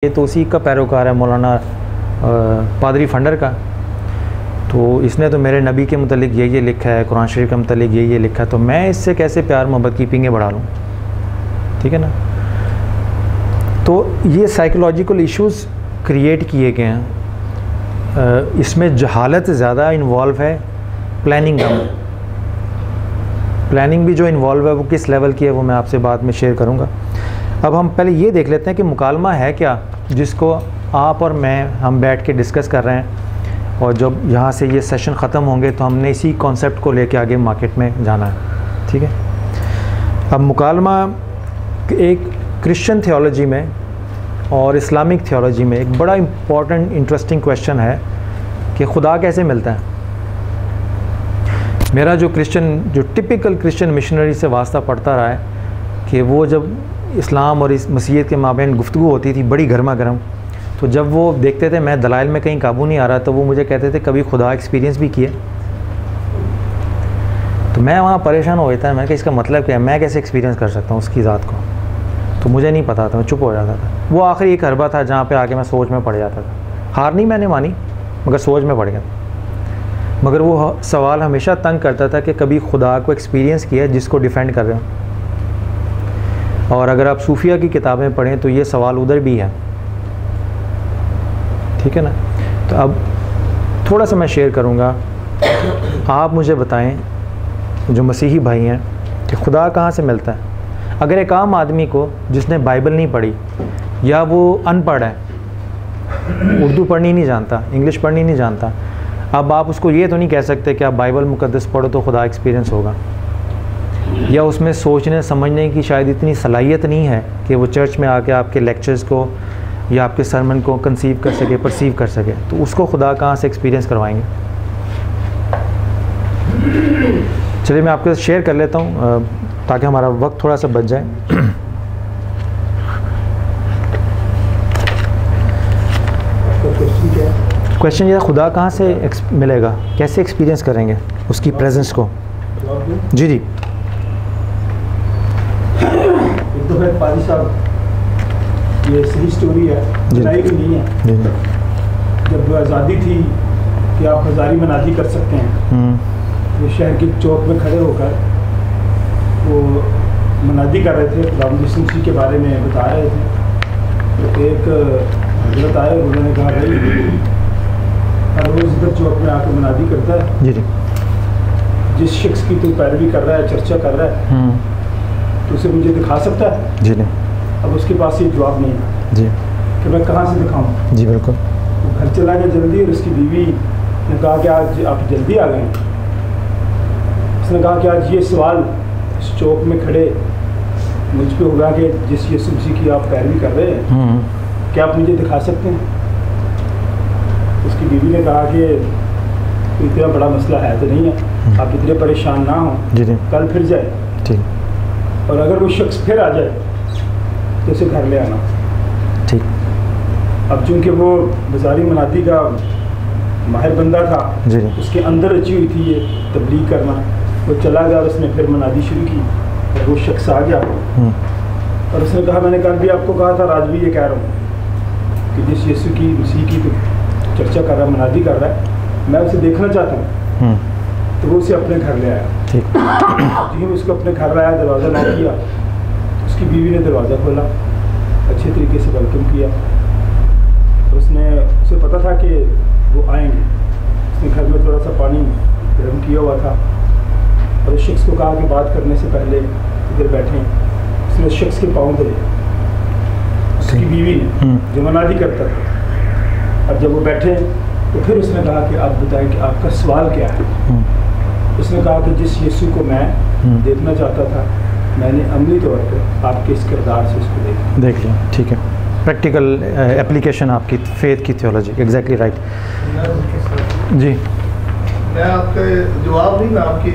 ये तो उसी का पैरोकार है, मौलाना पादरी फंडर का। तो इसने तो मेरे नबी के मतलब ये लिखा है, कुरान शरीफ के मतलब ये लिखा है, तो मैं इससे कैसे प्यार मोहब्बत की पिंगे बढ़ा लूँ? ठीक है ना। तो ये साइकोलॉजिकल इश्यूज़ क्रिएट किए गए हैं। इसमें जहालत ज़्यादा इन्वॉल्व है, प्लानिंग कम है। प्लानिंग भी जो इन्वॉल्व है वो किस लेवल की है वो मैं आपसे बाद में शेयर करूँगा। अब हम पहले ये देख लेते हैं कि मुकालमा है क्या, जिसको आप और मैं हम बैठ के डिस्कस कर रहे हैं, और जब यहाँ से ये सेशन ख़त्म होंगे तो हमने इसी कॉन्सेप्ट को लेके आगे मार्केट में जाना है। ठीक है। अब मुकालमा एक क्रिश्चियन थियोलॉजी में और इस्लामिक थियोलॉजी में एक बड़ा इम्पॉर्टेंट इंटरेस्टिंग क्वेश्चन है कि खुदा कैसे मिलता है। मेरा जो टिपिकल क्रिश्चियन मिशनरी से वास्ता पड़ता रहा है कि वो जब इस्लाम और इस मसीहत के माबैन गुफ्तगू होती थी बड़ी गर्मा गर्म, तो जब वो देखते थे मैं दलाइल में कहीं काबू नहीं आ रहा, तो वो मुझे कहते थे कभी खुदा एक्सपीरियंस भी किए। तो मैं वहाँ परेशान हो जाता, मैं कि इसका मतलब क्या है, मैं कैसे एक्सपीरियंस कर सकता हूँ उसकी ज़ात को। तो मुझे नहीं पता था, मैं चुप हो जाता था। वो आखिरी एक हरबा था जहाँ पे आके मैं सोच में पड़ जाता था। हार नहीं मैंने मानी, मगर सोच में पड़ गया। मगर वो सवाल हमेशा तंग करता था कि कभी खुदा को एक्सपीरियंस किया जिसको डिफेंड कर रहे हो। और अगर आप सूफिया की किताबें पढ़ें तो ये सवाल उधर भी है। ठीक है ना। तो अब थोड़ा सा मैं शेयर करूँगा, आप मुझे बताएं जो मसीही भाई हैं कि खुदा कहाँ से मिलता है। अगर एक आम आदमी को जिसने बाइबल नहीं पढ़ी या वो अनपढ़ है, उर्दू पढ़नी नहीं जानता, इंग्लिश पढ़नी नहीं जानता, अब आप उसको ये तो नहीं कह सकते कि आप बाइबल मुकद्दस पढ़ो तो खुदा एक्सपीरियंस होगा, या उसमें सोचने समझने की शायद इतनी सलाहियत नहीं है कि वो चर्च में आके आपके लेक्चर्स को या आपके सरमन को कंसीव कर सके, परसीव कर सके, तो उसको खुदा कहाँ से एक्सपीरियंस करवाएंगे। चलिए मैं आपके साथ शेयर कर लेता हूँ ताकि हमारा वक्त थोड़ा सा बच जाए। क्वेश्चन ये खुदा कहाँ से मिलेगा, कैसे एक्सपीरियंस करेंगे उसकी प्रेजेंस को। जी जी। एक तो है पादी साहब, ये सही स्टोरी है, बनाई भी नहीं है। जब आज़ादी थी कि आप हज़ारी मनादी कर सकते हैं, तो शहर के चौक में खड़े होकर वो मनादी कर रहे थे, खुदावंद यीशु मसीह के बारे में बता रहे थे। तो एक हजरत आए, उन्होंने कहा भाई हर रोज़ इधर चौक में आकर मनादी करता है, जी जी, जिस शख्स की तो पैरवी कर रहा है, चर्चा कर रहा है, तो उसे मुझे दिखा सकता है। जी नहीं। अब उसके पास ये जवाब नहीं है जी कि मैं कहाँ से दिखाऊँ। जी बिल्कुल। वो घर चला गया जल्दी, और उसकी बीवी ने कहा कि आज आप जल्दी आ गए। उसने कहा कि आज ये सवाल इस चौक में खड़े मुझ पे होगा कि जिस यीशु मसीह की आप पैरवी कर रहे हैं, क्या आप मुझे दिखा सकते हैं। उसकी बीवी ने कहा कि इतना बड़ा मसला है तो नहीं है, आप इतने परेशान ना हो, कल फिर जाए, ठीक, और अगर वो शख्स फिर आ जाए तो उसे घर ले आना, ठीक। अब चूँकि वो बाजारी मनादी का माहिर बंदा था, उसके अंदर रची हुई थी ये तबलीग करना। वो चला गया और उसने फिर मनादी शुरू की, और वो शख्स आ गया और उसने कहा मैंने कल भी आपको कहा था, आज भी ये कह रहा हूँ कि जिस यीशु की मसीह की तो चर्चा कर रहा है, मनादी कर रहा है, मैं उसे देखना चाहता हूँ। तो वो उसे अपने घर ले आया। जी उसको अपने घर लाया, दरवाज़ा लॉक किया, उसकी बीवी ने दरवाज़ा खोला, अच्छे तरीके से वेलकम किया। उसे पता था कि वो आएंगे। उसने घर में थोड़ा सा पानी गर्म किया हुआ था, और उस शख्स को कहा कि बात करने से पहले इधर बैठें। उसने उस शख्स के पाँव धरे, उसकी बीवी ने, जो मनादी करता था। अब जब वो बैठे तो फिर उसने कहा कि आप बताएं कि आपका सवाल क्या है। उसने कहा कि जिस यीशु को मैं देखना चाहता था, मैंने अमली तौर पर आपके इस किरदार से उसको देख लिया। ठीक है, प्रैक्टिकल एप्लीकेशन आपकी फेथ की थियोलॉजी। एग्जैक्टली राइट जी। मैं आपका जवाब नहीं, मैं आपकी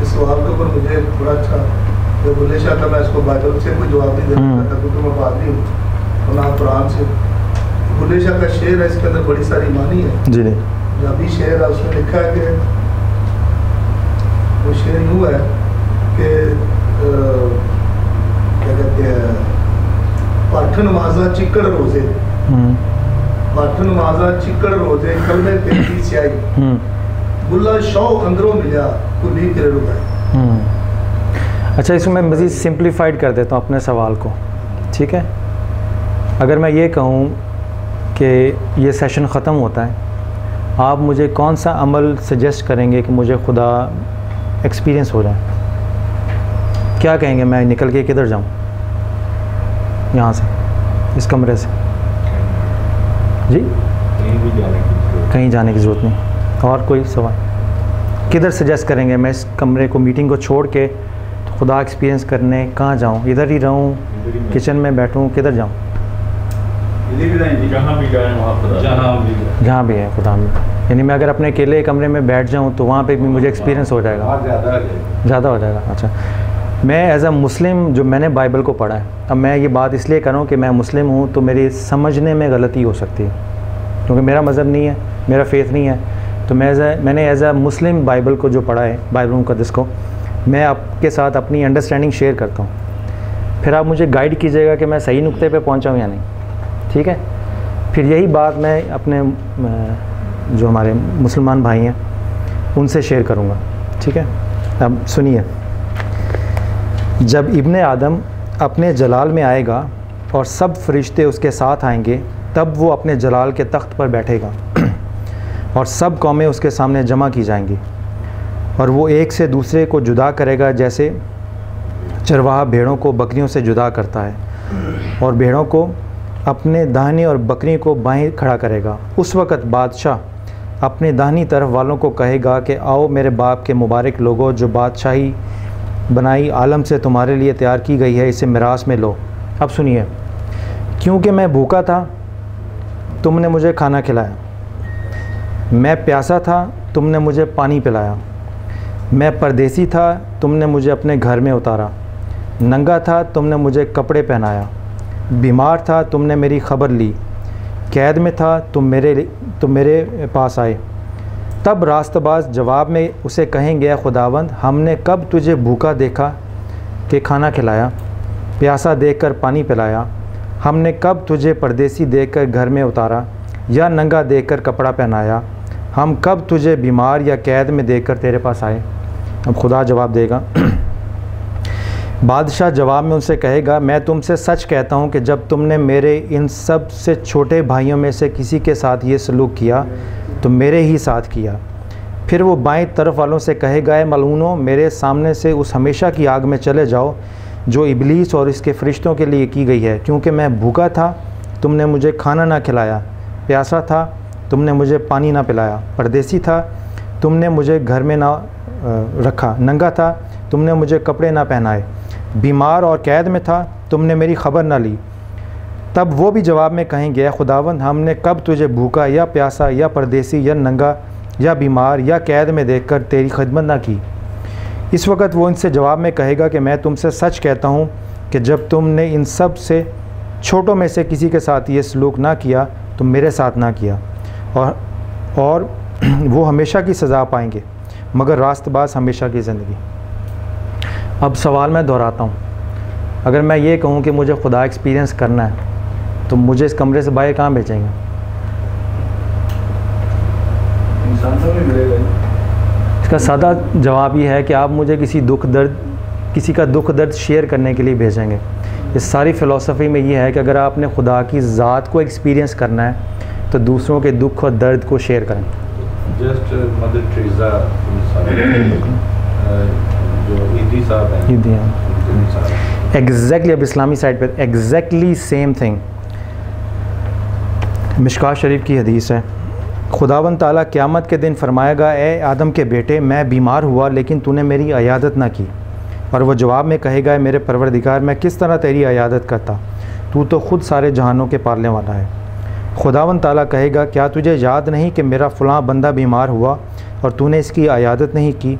इस सवाल के ऊपर मुझे थोड़ा अच्छा जो बुल्ले शाह था, मैं इसको बाइबल से कोई जवाब नहीं देना चाहता क्योंकि मैं पादरी हूँ और ना कुरान से। बुल्ले शाह का शेर है, इसके अंदर बड़ी सारी मानी है जी। पंजाबी शेर है, उसने लिखा है कि वो शेर यूँ है कि क्या कहते हैं, भट्ट नमाजा चिक्कड़ रोजे, भट्ट नमाजा चिक्कड़ रोजे, कल में तेरी स्याही, बुल्ला शौ अंदरों मिला कुली तेरे रुपए। अच्छा, इसको मैं मज़ीद सिंप्लीफाइड कर देता हूँ अपने सवाल को, ठीक है। अगर मैं ये कहूँ कि ये सेशन ख़त्म होता है, आप मुझे कौन सा अमल सजेस्ट करेंगे कि मुझे खुदा एक्सपीरियंस हो जाए? क्या कहेंगे, मैं निकल के किधर जाऊँ यहाँ से, इस कमरे से? जी, कहीं जाने की ज़रूरत नहीं। और कोई सवाल? किधर सजेस्ट करेंगे मैं इस कमरे को, मीटिंग को छोड़ के तो खुदा एक्सपीरियंस करने कहाँ जाऊँ? इधर ही रहूँ, किचन में बैठूँ, किधर जाऊँ? जहाँ भी है खुदा में, यानी मैं अगर अपने अकेले कमरे में बैठ जाऊँ तो वहाँ पे भी मुझे एक्सपीरियंस हो जाएगा, ज़्यादा हो जाएगा। अच्छा, मैं एज़ अ मुस्लिम जो मैंने बाइबल को पढ़ा है, अब मैं ये बात इसलिए कर रहा हूँ कि मैं मुस्लिम हूँ तो मेरी समझने में गलती हो सकती है, क्योंकि मेरा मज़हब नहीं है, मेरा फेथ नहीं है, तो मैंने एज़ अ मुस्लिम बाइबल को जो पढ़ा है, बाइबल मुक़द्दस को, मैं आपके साथ अपनी अंडरस्टैंडिंग शेयर करता हूँ, फिर आप मुझे गाइड कीजिएगा कि मैं सही नुक्ते पे पहुँचा हूँ या नहीं, ठीक है। फिर यही बात मैं अपने जो हमारे मुसलमान भाई हैं उनसे शेयर करूँगा, ठीक है। अब सुनिए, जब इब्ने आदम अपने जलाल में आएगा और सब फरिश्ते उसके साथ आएंगे, तब वो अपने जलाल के तख्त पर बैठेगा और सब कौमें उसके सामने जमा की जाएंगी, और वो एक से दूसरे को जुदा करेगा जैसे चरवाहा भेड़ों को बकरियों से जुदा करता है, और भेड़ों को अपने दाहिने और बकरी को बाएं खड़ा करेगा। उस वक़्त बादशाह अपने दाहिनी तरफ वालों को कहेगा कि आओ मेरे बाप के मुबारक लोगों, जो बादशाही बनाई आलम से तुम्हारे लिए तैयार की गई है, इसे मिरास में लो। अब सुनिए, क्योंकि मैं भूखा था तुमने मुझे खाना खिलाया, मैं प्यासा था तुमने मुझे पानी पिलाया, मैं परदेसी था तुमने मुझे अपने घर में उतारा, नंगा था तुमने मुझे कपड़े पहनाया, बीमार था तुमने मेरी खबर ली, कैद में था तुम मेरे पास आए। तब रास्तबाज जवाब में उसे कहेंगे, खुदावंद हमने कब तुझे भूखा देखा कि खाना खिलाया, प्यासा देखकर पानी पिलाया, हमने कब तुझे परदेसी देखकर घर में उतारा या नंगा देखकर कपड़ा पहनाया, हम कब तुझे बीमार या कैद में देखकर तेरे पास आए। अब खुदा जवाब देगा, बादशाह जवाब में उनसे कहेगा, मैं तुमसे सच कहता हूँ कि जब तुमने मेरे इन सब से छोटे भाइयों में से किसी के साथ ये सलूक किया तो मेरे ही साथ किया। फिर वो बाएं तरफ वालों से कहेगा, ए मलऊनों, मेरे सामने से उस हमेशा की आग में चले जाओ जो इबलीस और इसके फरिश्तों के लिए की गई है, क्योंकि मैं भूखा था तुमने मुझे खाना ना खिलाया, प्यासा था तुमने मुझे पानी ना पिलाया, परदेसी था तुमने मुझे घर में ना रखा, नंगा था तुमने मुझे कपड़े ना पहनाए, बीमार और कैद में था तुमने मेरी खबर ना ली। तब वो भी जवाब में कहेंगे, खुदावंद हमने कब तुझे भूखा या प्यासा या परदेसी या नंगा या बीमार या कैद में देखकर तेरी खिदमत ना की। इस वक्त वो इनसे जवाब में कहेगा कि मैं तुमसे सच कहता हूँ कि जब तुमने इन सब से छोटों में से किसी के साथ ये सलूक ना किया तो मेरे साथ ना किया, और वो हमेशा की सज़ा पाएंगे, मगर रास्तबाज हमेशा की ज़िंदगी। अब सवाल मैं दोहराता हूँ, अगर मैं ये कहूँ कि मुझे खुदा एक्सपीरियंस करना है तो मुझे इस कमरे से बाहर कहाँ भेजेंगे? इंसान तो नहीं मिलेगा। इसका सादा जवाब ये है कि आप मुझे किसी का दुख दर्द शेयर करने के लिए भेजेंगे। इस सारी फ़िलॉसफी में ये है कि अगर आपने खुदा की ज़ात को एक्सपीरियंस करना है तो दूसरों के दुख और दर्द को शेयर करें। जस्ट मदर टेरेसा जो ईदी साहब हैं, एग्जैक्टली, अब इस्लामी साइड पर एग्जैक्टली सेम थिंग। मिशकात शरीफ की हदीस है, खुदावंद ताला क़यामत के दिन फरमाएगा, ए आदम के बेटे, मैं बीमार हुआ लेकिन तूने मेरी अयादत ना की। और वह जवाब में कहेगा, मेरे परवरदिगार, मैं किस तरह तेरी अयादत करता, तू तो ख़ुद सारे जहानों के पालने वाला है। खुदावंद ताला कहेगा, क्या तुझे याद नहीं कि मेरा फ़लाँ बंदा बीमार हुआ और तूने इसकी अयादत नहीं की?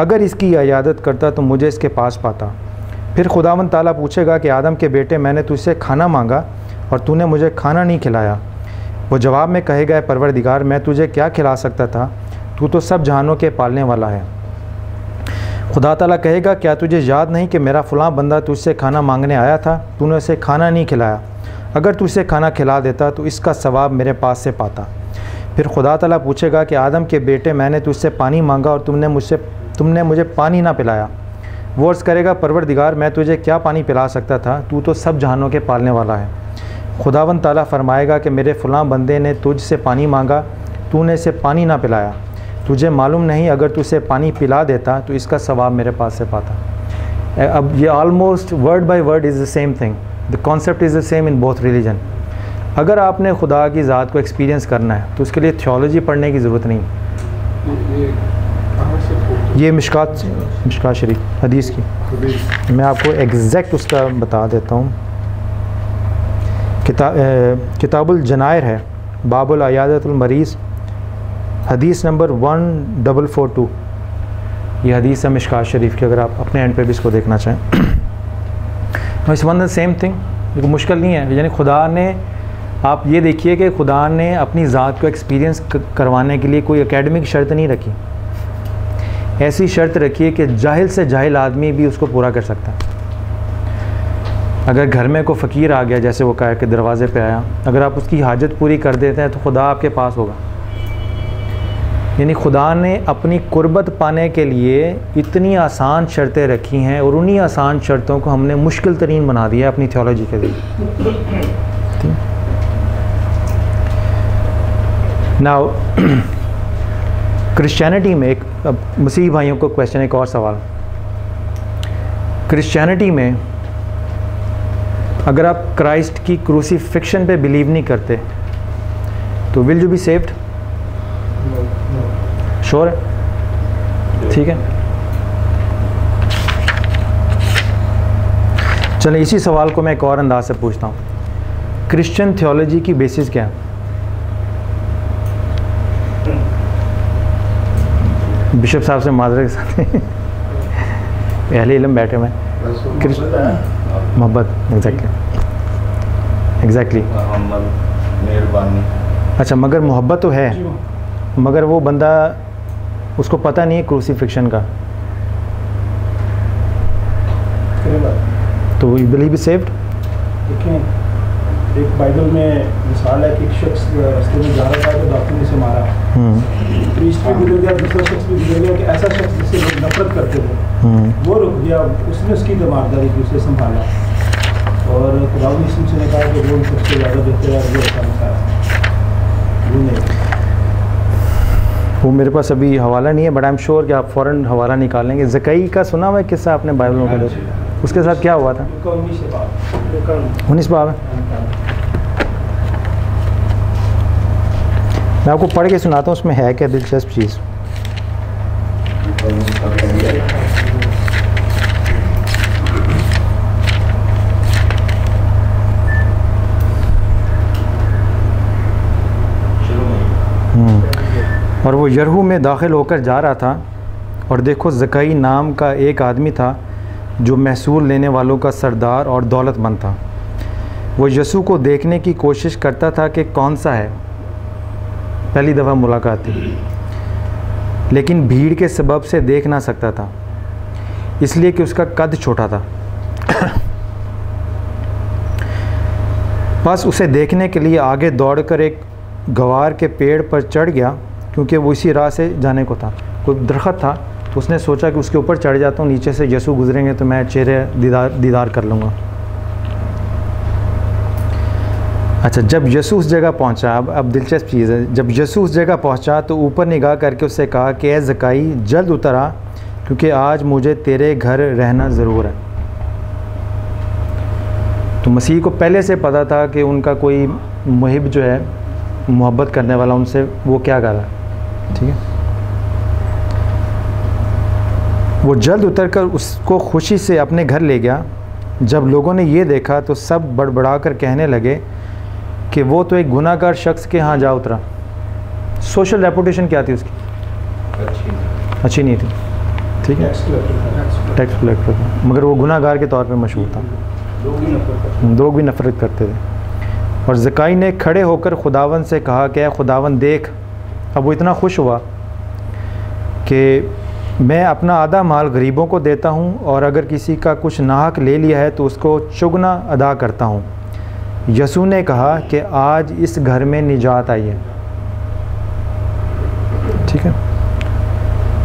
अगर इसकी अयादत करता तो मुझे इसके पास पाता। फिर खुदावंद ताला पूछेगा कि आदम के बेटे, मैंने तुझसे खाना मांगा और तूने मुझे खाना नहीं खिलाया। वो जवाब में कहेगा, परवरदिगार, मैं तुझे क्या खिला सकता था, तू तो सब जहानों के पालने वाला है। खुदा ताला कहेगा, क्या तुझे याद नहीं कि मेरा फ़लाँ बंदा तुझसे खाना मांगने आया था, तूने उसे खाना नहीं खिलाया? अगर तू इसे खाना खिला देता तो इसका सवाब मेरे पास से पाता। फिर खुदा ताला पूछेगा कि आदम के बेटे, मैंने तुझसे पानी मांगा और तुमने मुझे पानी ना पिलाया। वो अर्ज़ करेगा, परवरदिगार मैं तुझे क्या पानी पिला सकता था, तू तो सब जहानों के पालने वाला है। खुदावंद ताला फरमाएगा कि मेरे फ़लाँ बंदे ने तुझसे पानी मांगा, तूने इसे पानी ना पिलाया। तुझे मालूम नहीं अगर तू इसे पानी पिला देता तो इसका सवाब मेरे पास से पाता। अब ये almost word by word is the same thing, the concept is the same in both religion. अगर आपने खुदा की ज़ात को एक्सपीरियंस करना है तो उसके लिए थियोलॉजी पढ़ने की ज़रूरत नहीं। ये मिशकात शरीफ हदीस की, मैं आपको एग्जैक्ट उसका बता देता हूँ। किताबुल जनायर है, बाबुल अयादतुल मरीज़, हदीस नंबर 1442। ये हदीस है मिशकात शरीफ की, अगर आप अपने एंड पे भी इसको देखना चाहें। इस वन द सेम थिंग, बिल्कुल मुश्किल नहीं है। यानी खुदा ने, आप ये देखिए कि खुदा ने अपनी ज़ात को एक्सपीरियंस करवाने के लिए कोई एकेडमिक शर्त नहीं रखी। ऐसी शर्त रखी है कि जाहिल से जाहिल आदमी भी उसको पूरा कर सकता है। अगर घर में कोई फ़कीर आ गया, जैसे वो कहा कि दरवाज़े पे आया, अगर आप उसकी हाजत पूरी कर देते हैं तो खुदा आपके पास होगा। यानी खुदा ने अपनी कुर्बत पाने के लिए इतनी आसान शर्तें रखी हैं और उन्हीं आसान शर्तों को हमने मुश्किल तरीन बना दिया है अपनी थियोलॉजी के लिए। नाउ क्रिश्चियनिटी में एक, अब मसीही भाइयों को क्वेश्चन, एक और सवाल। क्रिश्चियनिटी में अगर आप क्राइस्ट की क्रूसीफिक्शन पे बिलीव नहीं करते तो will you be saved? Sure है? ठीक है, चलिए इसी सवाल को मैं एक और अंदाज से पूछता हूँ। क्रिश्चियन थियोलॉजी की बेसिस क्या है? बिशप साहब से माजरे के साथ अहले इल्म बैठे हुए हैं। मोहब्बत, एग्जैक्टली। मेहरबानी। अच्छा, मगर मोहब्बत तो है, मगर वो बंदा, उसको पता नहीं है क्रूसीफिक्शन का, तो यू बिलीव इज सेव्ड? देखें, एक बाइबल में मिसाल है कि एक शख्स रास्ते में जा रहा था तो डॉक्टर ने उसे मारा, प्रीस्ट भी गुजर गया, दूसरा शख्स भी गुजर गया कि ऐसा शख्स जिससे लोग नफरत करते थे वो रुक गया, उसने उसकी दमारदारी की, उसे संभाला। और खुदा ने कहा कि वो सबसे ज़्यादा बेहतर है, वो मेरे पास अभी हवाला नहीं है, बट आई एम श्योर कि आप फ़ौरन हवाला निकालेंगे। ज़कई का सुना हुआ है किस्सा आपने बाइबल में? उसके साथ क्या हुआ था? 19 बाब है, मैं आपको पढ़ के सुनाता हूँ, उसमें है क्या दिलचस्प चीज़। और वो यरहू में दाखिल होकर जा रहा था, और देखो ज़कई नाम का एक आदमी था जो महसूल लेने वालों का सरदार और दौलतमंद था। वो यसू को देखने की कोशिश करता था कि कौन सा है, पहली दफ़ा मुलाकात थी, लेकिन भीड़ के सबब से देख ना सकता था, इसलिए कि उसका कद छोटा था। बस उसे देखने के लिए आगे दौड़कर एक गवार के पेड़ पर चढ़ गया, क्योंकि वो इसी राह से जाने को था। कोई दरख्त था तो उसने सोचा कि उसके ऊपर चढ़ जाता हूँ, नीचे से यसू गुजरेंगे तो मैं चेहरे दीदार कर लूँगा। अच्छा, जब यसू उस जगह पहुँचा, अब दिलचस्प चीज़ है, जब यसू उस जगह पहुँचा तो ऊपर निगाह करके उससे कहा कि ए ज़कई जल्द उतर आ, क्योंकि आज मुझे तेरे घर रहना ज़रूर है। तो मसीह को पहले से पता था कि उनका कोई मुहिब जो है, मोहब्बत करने वाला, उनसे वो क्या कर रहा है। ठीक है, वो जल्द उतरकर उसको खुशी से अपने घर ले गया। जब लोगों ने ये देखा तो सब बड़बड़ा कर कहने लगे कि वो तो एक गुनाहगार शख्स के यहाँ जा उतरा। सोशल रेपुटेशन क्या थी उसकी? अच्छी नहीं थी। ठीक है, टैक्स कलेक्टर, मगर वो गुनाहगार के तौर पे मशहूर था, लोग भी नफरत करते थे। और ज़कई ने खड़े होकर खुदावन से कहा कि खुदावन देख, अब वो इतना खुश हुआ कि मैं अपना आधा माल गरीबों को देता हूँ, और अगर किसी का कुछ नाहक ले लिया है तो उसको चुगना अदा करता हूँ। यसू ने कहा कि आज इस घर में निजात आई है, ठीक है,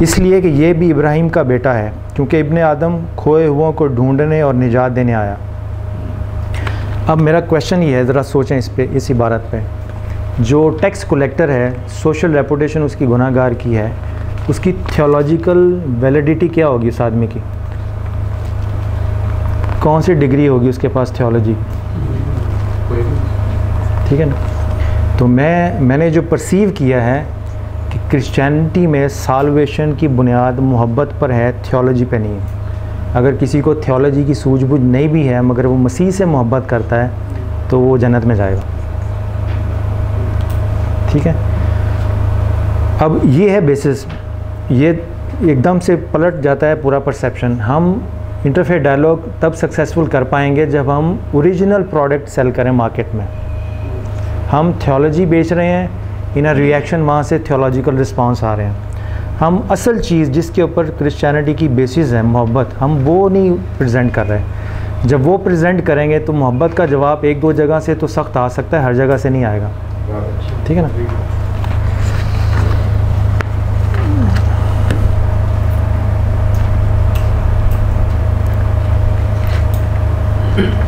इसलिए कि ये भी इब्राहिम का बेटा है, क्योंकि इब्ने आदम खोए हुओं को ढूंढने और निजात देने आया। अब मेरा क्वेश्चन ये है, ज़रा सोचें इस पे, इस इबारत पे। जो टैक्स कलेक्टर है, सोशल रेपुटेशन उसकी गुनाहगार की है, उसकी थियोलॉजिकल वैलिडिटी क्या होगी उस आदमी की? कौन सी डिग्री होगी उसके पास थियोलॉजी? ठीक है ना। तो मैंने जो परसीव किया है कि क्रिश्चियनिटी में साल्वेशन की बुनियाद मोहब्बत पर है, थियोलॉजी पे नहीं है। अगर किसी को थियोलॉजी की सूझबूझ नहीं भी है मगर वो मसीह से मोहब्बत करता है तो वो जन्नत में जाएगा, ठीक है। अब ये है बेसिस, ये एकदम से पलट जाता है पूरा परसेप्शन। हम इंटरफेथ डायलॉग तब सक्सेसफुल कर पाएंगे जब हम ओरिजिनल प्रोडक्ट सेल करें मार्केट में। हम थियोलॉजी बेच रहे हैं, इन अ रिएक्शन वहाँ से थियोलॉजिकल रिस्पांस आ रहे हैं। हम असल चीज़ जिसके ऊपर क्रिश्चियनिटी की बेसिस है, मोहब्बत, हम वो नहीं प्रेजेंट कर रहे। जब वो प्रेजेंट करेंगे तो मोहब्बत का जवाब एक दो जगह से तो सख्त आ सकता है, हर जगह से नहीं आएगा, ठीक है ना।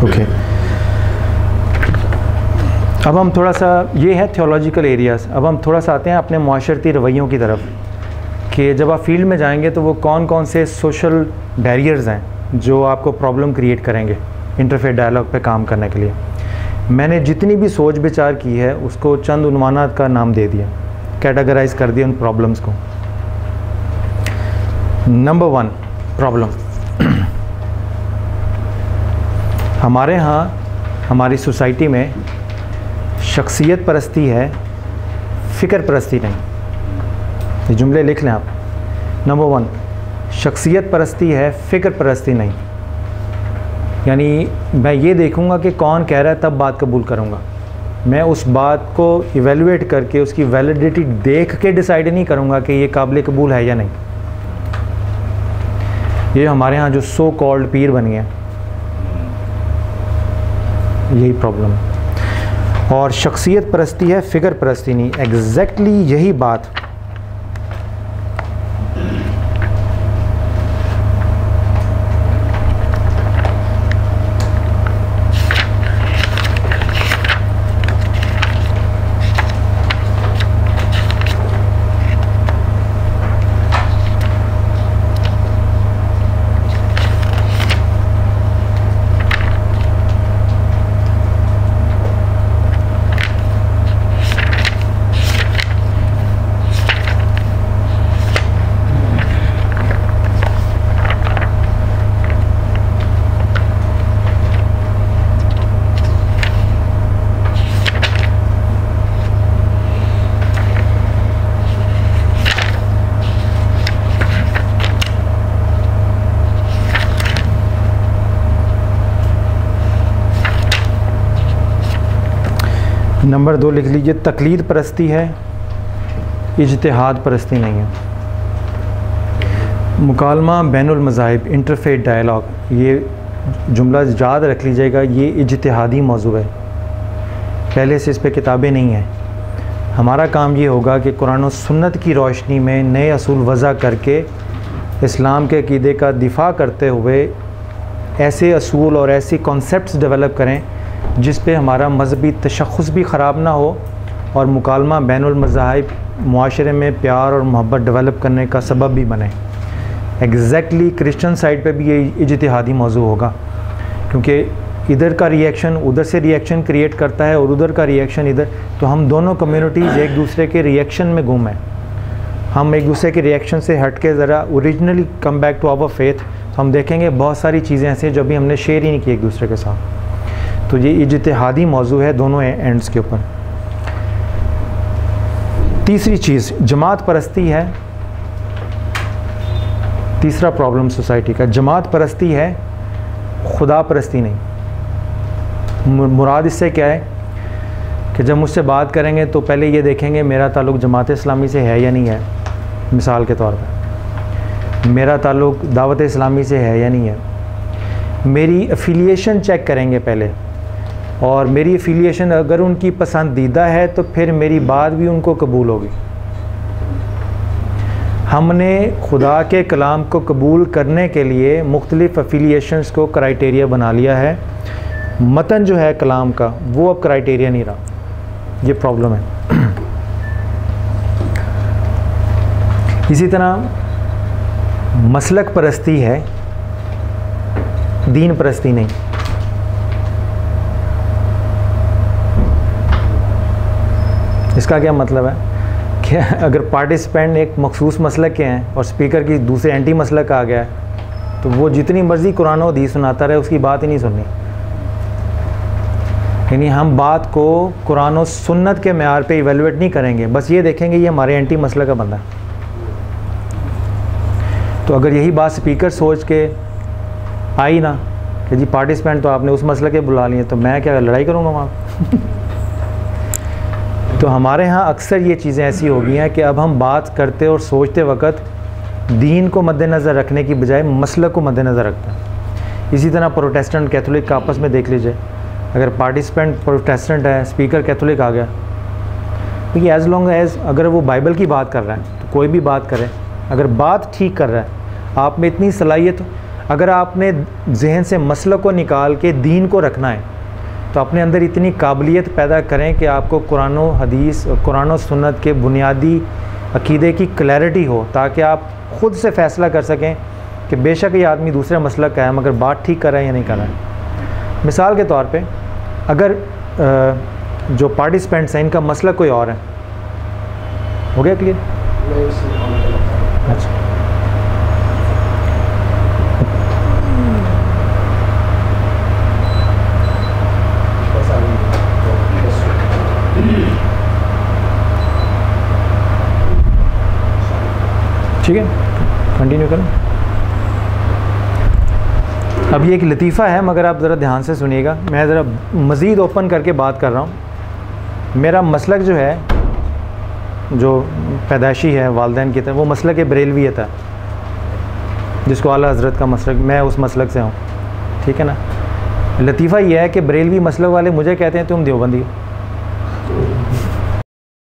ओके, अब हम थोड़ा सा, ये है थियोलॉजिकल एरियाज़। अब हम थोड़ा सा आते हैं अपने माशरती रवैयों की तरफ कि जब आप फील्ड में जाएंगे तो वो कौन कौन से सोशल बैरियर्स हैं जो आपको प्रॉब्लम क्रिएट करेंगे इंटरफेथ डायलॉग पे काम करने के लिए। मैंने जितनी भी सोच विचार की है उसको चंद उन्वानात का नाम दे दिया, कैटेगराइज कर दिया उन प्रॉब्लम्स को। नंबर 1 प्रॉब्लम, हमारे यहाँ हमारी सोसाइटी में शख्सियत परस्ती है, फ़िक्र परस्ती नहीं। ये जुमले लिख लें आप। नंबर 1 शख्सियत परस्ती है, फ़िक्र परस्ती नहीं। यानी मैं ये देखूँगा कि कौन कह रहा है तब बात कबूल करूँगा। मैं उस बात को इवेलुएट करके उसकी वैलिडिटी देख के डिसाइड नहीं करूँगा कि ये काबिल कबूल है या नहीं। ये हमारे यहाँ जो सो कॉल्ड पीर बन गए, यही प्रॉब्लम है। और शख्सियत परस्ती है, फ़िक्र परस्ती नहीं। एग्जैक्टली यही बात नंबर 2 लिख लीजिए, तकलीद परस्ती है, इज्तिहाद परस्ती नहीं है। मुकालमा बैनुल मज़ाहिब, इंटरफेथ डायलॉग, ये जुमला याद रख लीजिएगा, ये इज्तिहादी मौजू है। पहले से इस पे किताबें नहीं हैं। हमारा काम ये होगा कि कुरान और सुन्नत की रोशनी में नए असूल वज़ा करके इस्लाम के अक़ीदे का दिफा करते हुए ऐसे असूल और ऐसे कॉन्सेप्ट्स डेवलप करें जिस पे हमारा मजहबी तशख़्ख़ुस भी ख़राब ना हो और मुकालमा बैनुल मज़ाहिब मुआशरे में प्यार और मोहब्बत डेवलप करने का सबब भी बने। एग्जैक्टली क्रिश्चियन साइड पे भी ये इज्तिहादी मौजू होगा, क्योंकि इधर का रिएक्शन उधर से रिएक्शन क्रिएट करता है और उधर का रिएक्शन इधर, तो हम दोनों कम्युनिटीज़ एक दूसरे के रिएक्शन में गुम हैं। हम एक दूसरे के रिएक्शन से हट के ज़रा originally come back to our faith, तो हम देखेंगे बहुत सारी चीज़ें ऐसी जो अभी हमने शेयर ही नहीं की एक दूसरे के साथ। तो ये इज्तिहादी मौजू है दोनों एंड्स के ऊपर। तीसरी चीज़ जमात परस्ती है। तीसरा प्रॉब्लम सोसाइटी का जमात परस्ती है, खुदा परस्ती नहीं। मुराद इससे क्या है कि जब मुझसे बात करेंगे तो पहले ये देखेंगे मेरा ताल्लुक़ जमात इस्लामी से है या नहीं है। मिसाल के तौर पर मेरा ताल्लुक़ दावत इस्लामी से है या नहीं है। मेरी एफिलिएशन चेक करेंगे पहले और मेरी एफिलिएशन अगर उनकी पसंदीदा है तो फिर मेरी बात भी उनको कबूल होगी। हमने खुदा के कलाम को कबूल करने के लिए मुख्तलिफ़ एफिलिएशंस को क्राइटेरिया बना लिया है। मतन जो है कलाम का वो अब क्राइटेरिया नहीं रहा, ये प्रॉब्लम है। इसी तरह मसलक परस्ती है, दीन परस्ती नहीं। इसका क्या मतलब है कि अगर पार्टिसिपेंट एक मखसूस मसलक के हैं और स्पीकर की दूसरे एंटी मसलक आ गया है तो वो जितनी मर्ज़ी कुरान और हदीस सुनाता रहे, उसकी बात ही नहीं सुननी। यानी हम बात को कुरान और सुन्नत के मेयार पे इवेलुएट नहीं करेंगे, बस ये देखेंगे ये हमारे एंटी मसलक का बंदा है। तो अगर यही बात स्पीकर सोच के आई ना कि जी पार्टिसिपेंट तो आपने उस मसले के बुला लिए, तो मैं क्या लड़ाई करूँगा वहाँ। तो हमारे यहाँ अक्सर ये चीज़ें ऐसी हो गई हैं कि अब हम बात करते और सोचते वक्त दीन को मद्देनज़र रखने की बजाय मसलक को मद्देनज़र रखते हैं। इसी तरह प्रोटेस्टेंट कैथोलिक का आपस में देख लीजिए, अगर पार्टिसिपेंट प्रोटेस्टेंट है, स्पीकर कैथोलिक आ गया, तो ये एज़ लॉन्ग एज़ अगर वो बाइबल की बात कर रहा है तो कोई भी बात करे, अगर बात ठीक कर रहा है, आप में इतनी सलाहियत, अगर आपने जहन से मसलक को निकाल के दीन को रखना है तो अपने अंदर इतनी काबिलियत पैदा करें कि आपको कुरान और हदीस, कुरान और सुन्नत के बुनियादी अकीदे की क्लैरिटी हो, ताकि आप ख़ुद से फ़ैसला कर सकें कि बेशक ये आदमी दूसरे मसलक का है मगर बात ठीक कर रहा है या नहीं कर रहा है। मिसाल के तौर पे अगर जो पार्टिसिपेंट्स हैं इनका मसलक कोई और है, हो गया क्लियर? अच्छा, ठीक है, कंटिन्यू करें। अब ये एक लतीफ़ा है मगर आप ज़रा ध्यान से सुनिएगा, मैं ज़रा मज़ीद ओपन करके बात कर रहा हूँ। मेरा मसलक जो है, जो पैदाइशी है वालिदैन की तरह, वो मसलक बरेलवियत है, जिसको आला हज़रत का मसलक, मैं उस मसलक से हूँ, ठीक है ना। लतीफ़ा ये है कि बरेलवी मसलक वाले मुझे कहते हैं तुम देवबंदी हो।